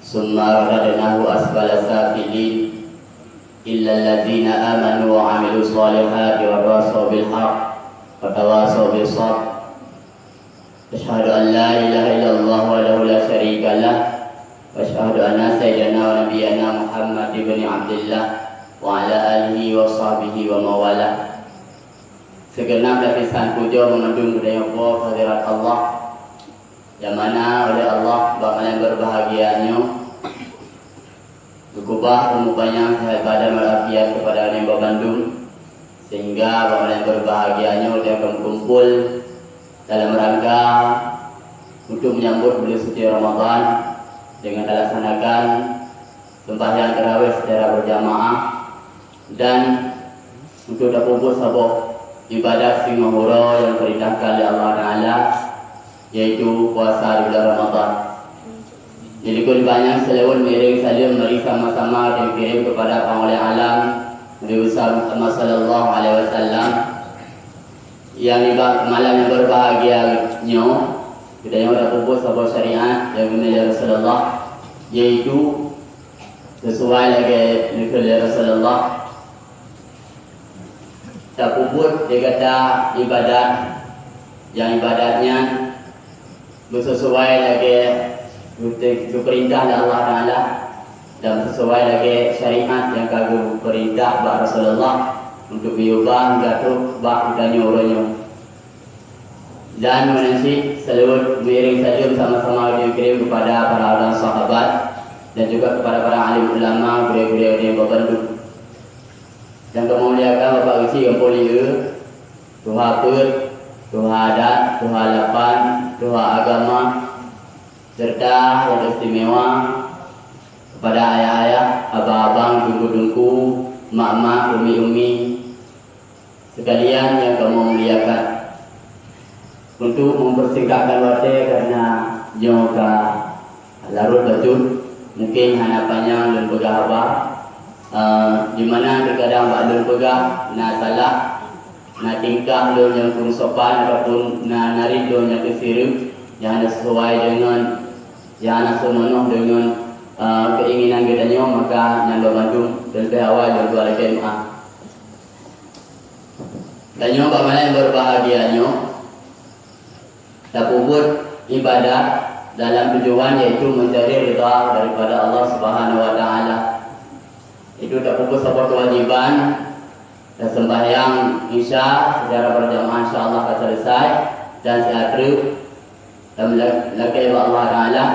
summa radadnahu asfala safilin illa alladzina amanu wa 'amilus solihati wa tawasaw bil haqq wa tawasaw bis sabr. Asyhadu an la ilaha illallah wahdahu la syarika lah wa asyhadu anna sayyidana wa nabiyyana Muhammad ibn Abdullah wa ala alihi wa sahbihi wa mawalah. Segenap lapisan puja memandung budaya hadirat Allah yang mana oleh Allah bapa yang berbahagianya berkubah umumnya sehat badan walafiat kepada yang Bandung, sehingga bapa yang berbahagianya oleh akan kumpul dalam rangka untuk menyambut bulan suci Ramadan dengan dilaksanakan sembahyang tarawih secara berjamaah dan untuk dapat sabuk ibadat singahura yang diperintahkan oleh Allah Ta'ala, yaitu puasa di bulan Ramadan. Jadi kun banyak selawat miring salim mari sama-sama dikirim kepada Penguasa Alam Nabi besar Muhammad sallallahu alaihi wasallam yang di malam yang berbahagianya kita yang dah pupus sabuk syariat yang dimiliki Rasulullah, yaitu sesuai lagi dengan Rasulullah tak puput dia kata ibadat yang ibadatnya bersesuai lagi dengan perintah Allah Ta'ala dan sesuai lagi syariat yang kagum perintah bah Rasulullah untuk diubah gatuk bah udahnya orangnya. Dan menasih seluruh miring salam sama-sama dikirim kepada para orang sahabat dan juga kepada para alim ulama beliau-beliau yang berbandung. Dan kemuliaan Bapak Isi yang mulia, Tuhan Put, Tuhan Adat, Tuhan Lapan, Tuhan Agama, serta yang istimewa kepada ayah-ayah, abang-abang, dungku-dungku, mak-mak, umi-umi sekalian yang kamu muliakan. Untuk mempersingkatkan waktu karena nyoka larut bajut, mungkin hanapannya dan pegah abah. Di mana terkadang bakal pegah na salah na tingkah lo yang kurang sopan ataupun na narik lo yang kesiru yang sesuai dengan yang senonoh dengan keinginan kita, maka yang berbantu dan awal dan dua lagi maaf. Dan yang bagaimana yang berbahagianya tak puput ibadah dalam tujuan yaitu mencari ridha daripada Allah Subhanahu Wa Taala. Itu tak puput sebuah kewajiban dan sembahyang Isya secara berjamaah insyaAllah akan selesai dan sehatru dan melakai Allah Ta'ala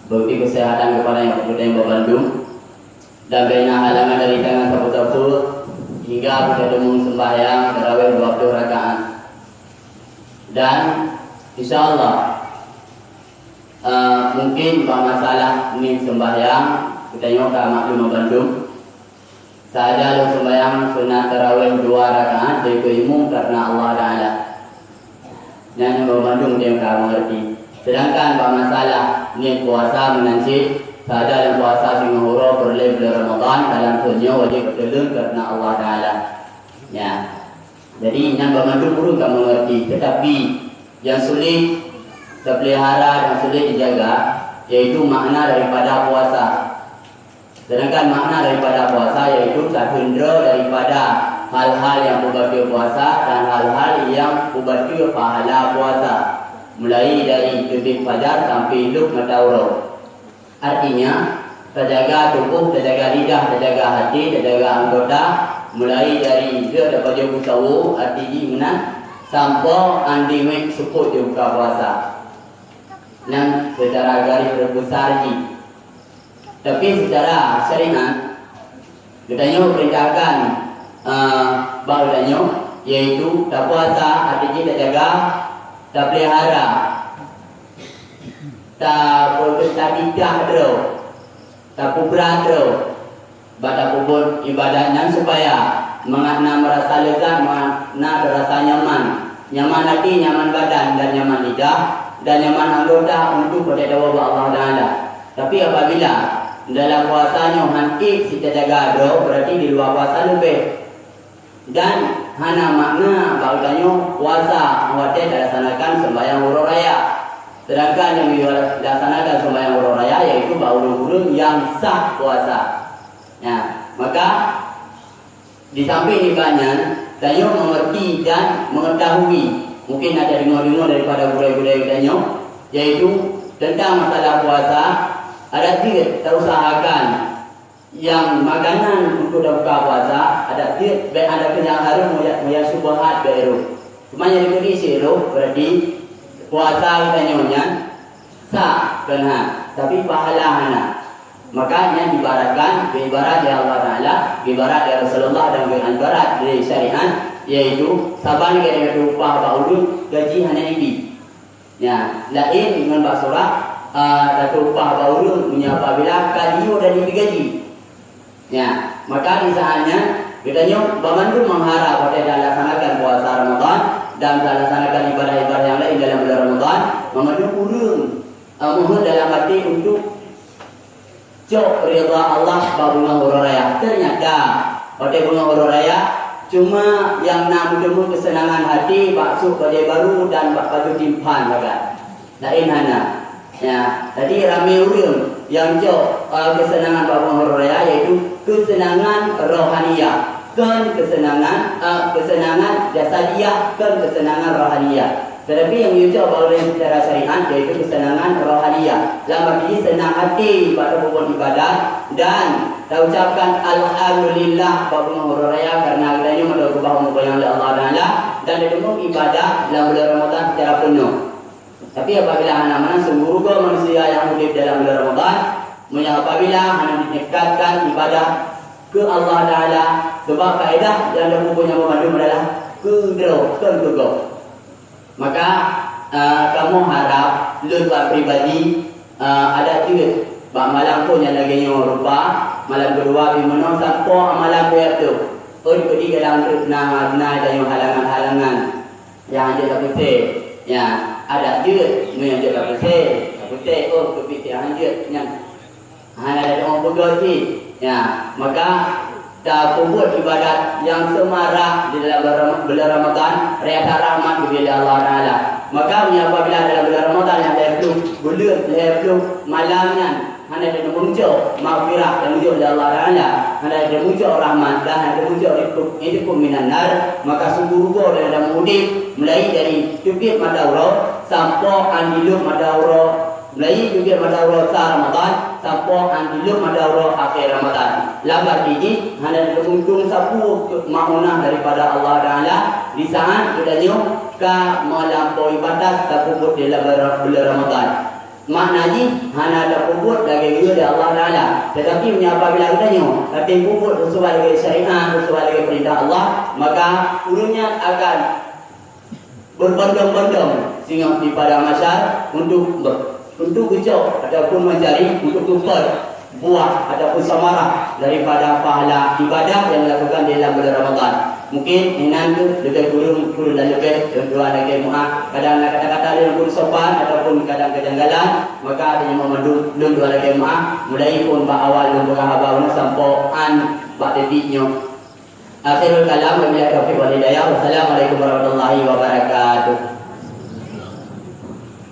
bukti kesehatan kepada yang berbandung dan bina halangan dari tangan sapu-sapu hingga bertemu sembahyang tarawih 20 rakaat. Dan insyaAllah mungkin masalah ini sembahyang kita nyoka maklum Bandung sahaja lo sembahyang sunat tarawih 2 rakaat dari imam karena Allah Ta'ala yang Bandung dia tak mengerti. Sedangkan masalah ni puasa menanci sahaja yang puasa singahura berlebih bulan Ramadan dalam dunia wajib bertelur karena Allah Ta'ala ya. Jadi yang Bandung pun tak mengerti, tetapi yang sulit terpelihara dan sulit dijaga yaitu makna daripada puasa. Sedangkan makna daripada puasa yaitu terhindar daripada hal-hal yang membatil puasa dan hal-hal yang membatil pahala puasa, mulai dari terbit fajar sampai hidup matahari. Artinya terjaga tubuh, terjaga lidah, terjaga hati, terjaga anggota, mulai dari dia dapat jauh sawu artinya sampai andi support di buka puasa. Dan secara garis terbesar ini. Tapi secara syariat kita perintahkan bahawanya yaitu tak puasa artinya tak jaga, tak pelihara, tak tidak terus, tak kubra terus, baca kubur ibadahnya supaya mengenal merasa lezat, mengenal rasa nyaman, nyaman hati, nyaman badan dan nyaman lidah dan nyaman anggota untuk berdoa kepada Allah Taala. Tapi apabila dalam puasanya hantik kita jaga doa berarti di luar puasa lebih. Dan hana makna bahawanya puasa awatnya dilaksanakan sembahyang huru raya. Sedangkan yang dilaksanakan sembahyang huru raya yaitu baul urun yang sah puasa. Ya, maka di samping ibadah Tanyo mengerti dan mengetahui, mungkin ada dengar-dengar daripada budaya-budaya Tanyo, yaitu tentang masalah puasa. Ada tiga terusahakan yang makanan untuk buka puasa, ada tiga, ada yang harus melihat subhat baru. Cuma yang dikondisi itu berarti puasa kita nyonya sah benar, tapi pahala hana. Makanya ibaratkan ibarat dari Allah Taala, ibarat dari Rasulullah dan ibarat dari syariat, yaitu saban kita ada upah baudun gaji hanya ini. Ya, lain dengan basura satu upah baudun punya apabila kaliu dan digaji. Ya, maka di saatnya kita nyok bamandu mengharap pada laksanakan puasa Ramadan dan laksanakan ibadah-ibadah yang lain dalam bulan Ramadan, memandu kurung mohon dalam hati untuk cok rida Allah bunga huru raya. Ternyata pada bunga huru raya cuma yang nak menjemput kesenangan hati, bakso pada baru dan baju timpan bagai. Lain hana. Ya, tadi ramai orang yang cok kesenangan bunga huru raya yaitu kesenangan rohaniah, kan kesenangan jasadiah, kan kesenangan rohaniah. Tetapi yang diucap oleh secara syariat yaitu kesenangan rohaniah. Dalam arti senang hati pada bukan ibadah dan kita ucapkan alhamdulillah pada bulan raya karena adanya mendapat yang oleh Allah Taala dan didukung ibadah dalam bulan Ramadan secara penuh. Tapi apabila anak-anak seluruh manusia yang hidup dalam bulan Ramadan, apabila anak didekatkan ibadah ke Allah Taala, sebab faedah yang ada punya memandu adalah kedua. Maka kamu harap lupa pribadi ada juga malam pun yang lagi rupa malam kedua bimano sampo malam dia tu. Oh di dalam na ada yang halangan yang ada lapise. Ya, ada juga yang ada lapise. Lapise oh kepiti anjir yang ada orang bodoh sih. Ya, maka dah buat ibadat yang semarah di dalam bulan Ramadan, raya rahmat kepada Allah Taala. Maka apabila dalam bulan Ramadan yang bulan malamnya hanya ada muncul maghfirah dan muncul dari Allah Taala, hanya ada muncul rahmat dan ada muncul itu minan nar, maka sungguh dan ada mudik mulai dari tubit madauro sampai andilum madauro, mulai tubit madauro sa Ramadan sampai andilum madauro akhir Ramadan. Labar ini hanya untung sapu maunah daripada Allah Taala di saat kita ke melampaui batas terpuput dalam bulan Ramadan. Maknanya hanya ada puput lagi dari Allah Taala. Tetapi apabila kita tapi puput sesuai dengan syariat, sesuai dengan perintah Allah, maka urunnya akan berbondong-bondong sehingga di pada masyarakat untuk kejauh ataupun mencari untuk tukar buah ataupun samarah daripada pahala ibadah yang dilakukan dalam bulan Ramadan. Mungkin inan tu lebih kurung dan lebih dua lagi muak kadang kata-kata yang pun sopan ataupun kadang kejanggalan, maka adanya memandu dua lagi muak mulai pun bak awal dan berhabar sampai an bak dediknya. Akhirul kalam wabillahi taufiq wal hidayah. Wassalamualaikum warahmatullahi wabarakatuh.